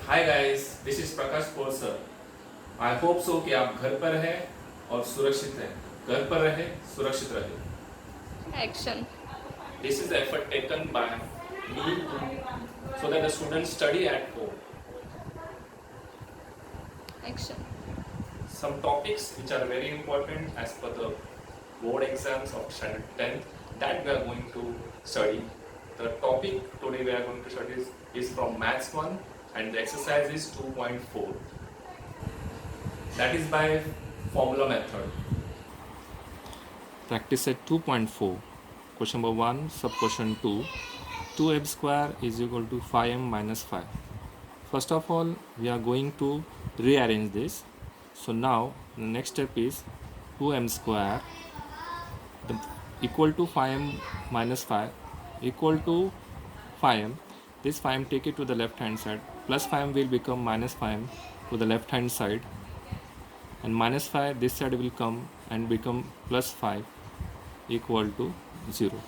Hi guys, this is Prakash Pore sir. I hope so कि आप घर पर हैं और सुरक्षित हैं। घर पर रहे, सुरक्षित रहे। Action. This is the effort taken by me so that the students study at home. Action. Some topics which are very important as per the board exams of standard 10th that we are going to study. The topic today we are going to study is from Maths 1 and the exercise is 2.4. That is by formula method. Practice set 2.4. Question number 1, sub question 2. 2m square is equal to 5m minus 5. First of all, we are going to rearrange this. So now the next step is 2m square equal to 5m minus 5 equal to 5m. This 5m take it to the left hand side. Plus 5m will become minus 5m to the left hand side. And minus 5 this side will come and become plus 5 equal to 0.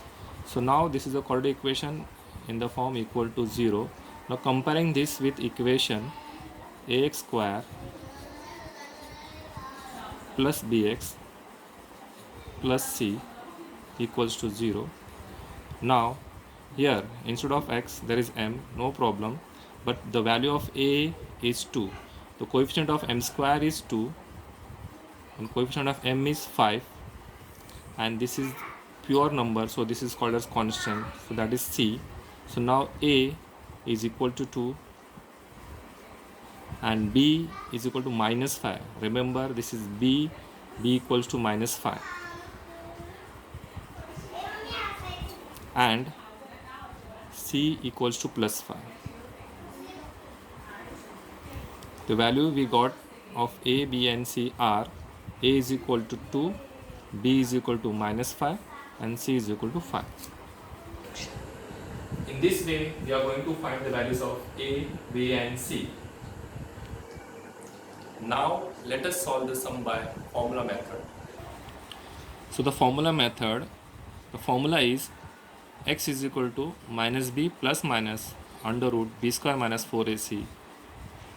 So now this is a quadratic equation in the form equal to 0. Now comparing this with equation ax square plus bx plus c equals to 0. Now here instead of x there is m, no problem, but the value of a is 2. The coefficient of m square is 2 and coefficient of m is 5, and this is pure number, so this is called as constant, so that is c. So now a is equal to 2 and b is equal to minus 5. Remember, this is b equals to minus 5 and c equals to plus 5. The value we got of a, b and c are a is equal to 2, b is equal to minus 5 and c is equal to 5. In this way, we are going to find the values of a, b and c. Now let us solve the sum by formula method. So the formula is x is equal to minus b plus minus under root b square minus 4ac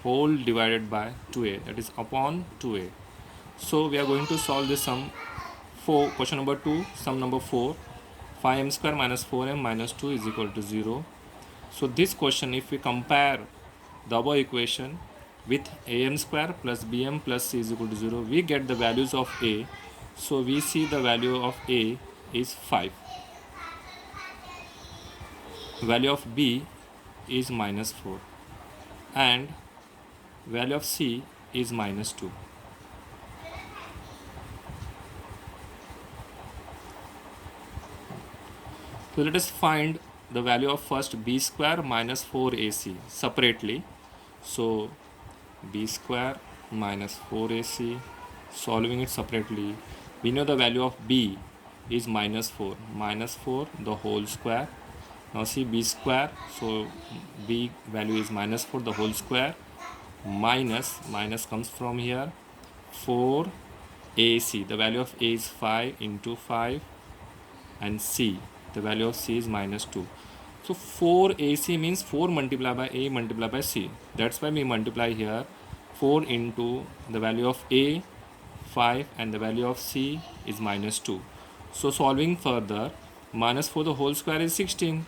whole divided by 2a, that is upon 2a. So we are going to solve this sum for question number 2, sum number 4. 5m square minus 4m minus 2 is equal to 0. So this question, if we compare the above equation with am square plus bm plus c is equal to 0, we get the values of a. So we see the value of a is 5. Value of b is minus 4 and value of c is minus 2. So let us find the value of first b square minus 4ac separately. So b square minus 4ac, solving it separately, we know the value of b is minus 4 the whole square. Now see b square, so b value is minus 4 the whole square, minus comes from here, 4ac, the value of a is 5 into 5, and c, the value of c is minus 2. So 4ac means 4 multiplied by a multiplied by c. That's why we multiply here 4 into the value of a 5 and the value of c is minus 2. So solving further, minus 4 the whole square is 16,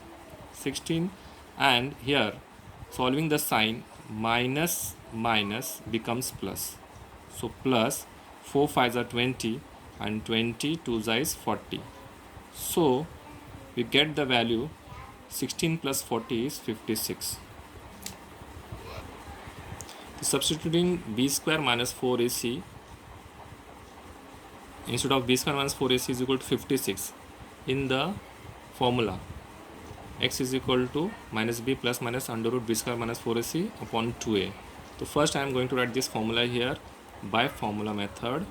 and here solving the sign, minus becomes plus. So plus 4 5s are 20 and 20 2s is 40. So we get the value 16 plus 40 is 56. Substituting b square minus 4ac, instead of b square minus 4ac is equal to 56 in the formula, x is equal to minus b plus minus under root b square minus 4ac upon 2a. So first I am going to write this formula here by formula method.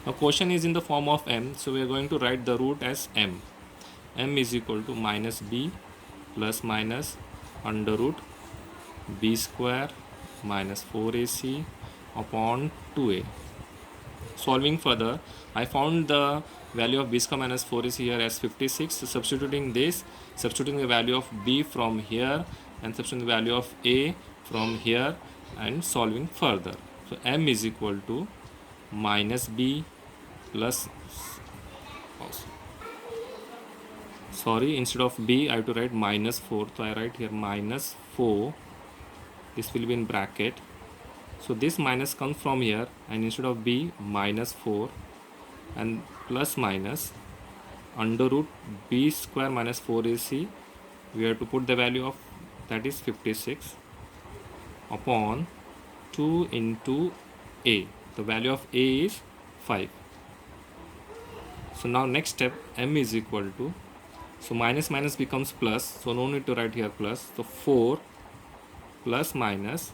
Now question is in the form of m, so we are going to write the root as m. M is equal to minus b plus minus under root b square minus 4ac upon 2a. Solving further, I found the value of b square minus 4 is here as 56. So substituting this, substituting the value of b from here and substituting the value of a from here and solving further. So m is equal to minus b plus, sorry, instead of b I have to write minus 4. So I write here minus 4. This will be in bracket. So this minus comes from here, and instead of b minus 4 and plus minus under root b square minus 4ac, we have to put the value of, that is 56, upon 2 into a. The value of a is 5. So now next step, m is equal to, so minus minus becomes plus, so no need to write here plus. So 4 plus minus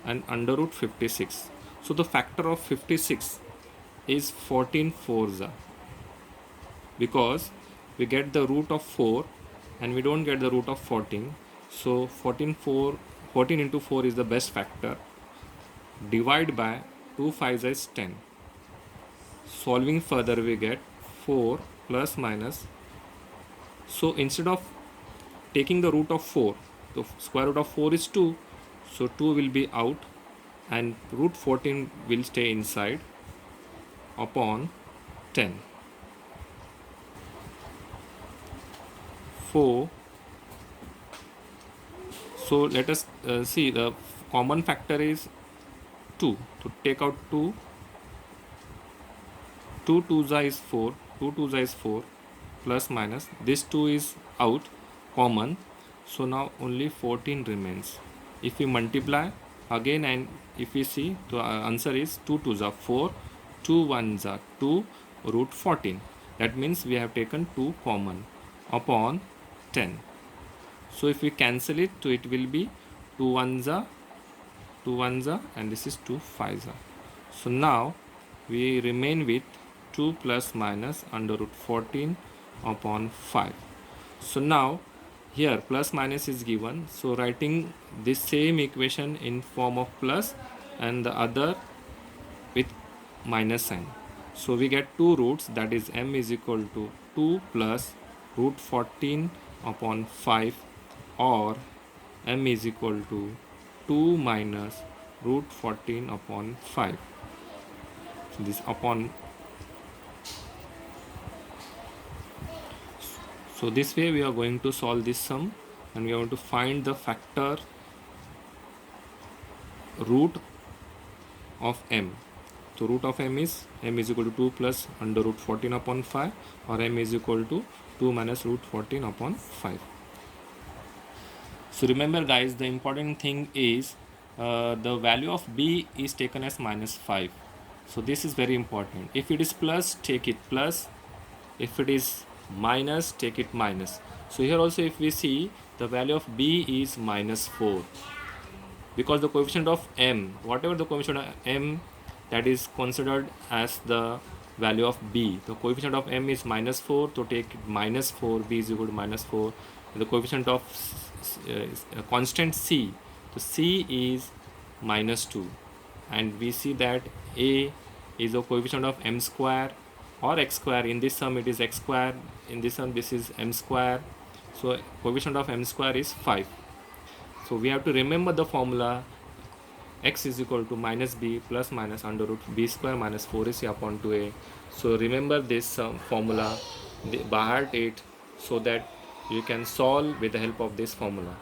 and under root 56. So the factor of 56 is 14 fours, because we get the root of 4 and we don't get the root of 14. So 14 into 4 is the best factor. Divide by 2 5s is 10. Solving further, we get 4 plus minus. So instead of taking the root of 4, the square root of 4 is 2. So 2 will be out and root 14 will stay inside, upon 10. 4. So let us see, the common factor is 2. To take out 2, 2 2s is 4, 2 2s is 4, plus minus, this 2 is out, common. So now only 14 remains. If we multiply again and if we see, the answer is 2 2s are 4, 2 1s are 2, root 14. That means we have taken 2 common, upon 10. So if we cancel it, so it will be 2 1s are 2 1s are, and this is 2 5s are. So now we remain with 2 plus minus under root 14 upon 5. So now here plus minus is given, so writing this same equation in form of plus and the other with minus sign. So we get two roots, that is m is equal to 2 plus root 14 upon 5, or m is equal to 2 minus root 14 upon 5. So this upon, so this way we are going to solve this sum, and we are going to find the factor root of m. So root of m is equal to 2 plus under root 14 upon 5, or m is equal to 2 minus root 14 upon 5. So remember guys, the important thing is the value of b is taken as minus 5. So this is very important. If it is plus, take it plus. If it is minus, take it minus. So here also if we see, the value of b is minus 4, because the coefficient of m, whatever the coefficient of m, that is considered as the value of b. The coefficient of m is minus 4, so take minus 4, b is equal to minus 4. The coefficient of constant c, so c is minus 2, and we see that a is the coefficient of m square or x square. In this sum it is x square, in this sum this is m square, so coefficient of m square is 5. So we have to remember the formula, x is equal to minus b plus minus under root b square minus 4ac upon 2a. So remember this formula by heart it, so that you can solve with the help of this formula.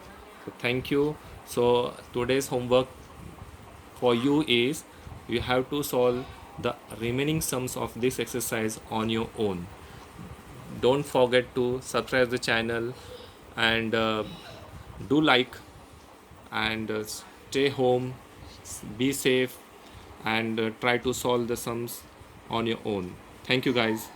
So thank you. So today's homework for you is, you have to solve the remaining sums of this exercise on your own. Don't forget to subscribe the channel, and do like, and stay home, be safe, and try to solve the sums on your own. Thank you guys.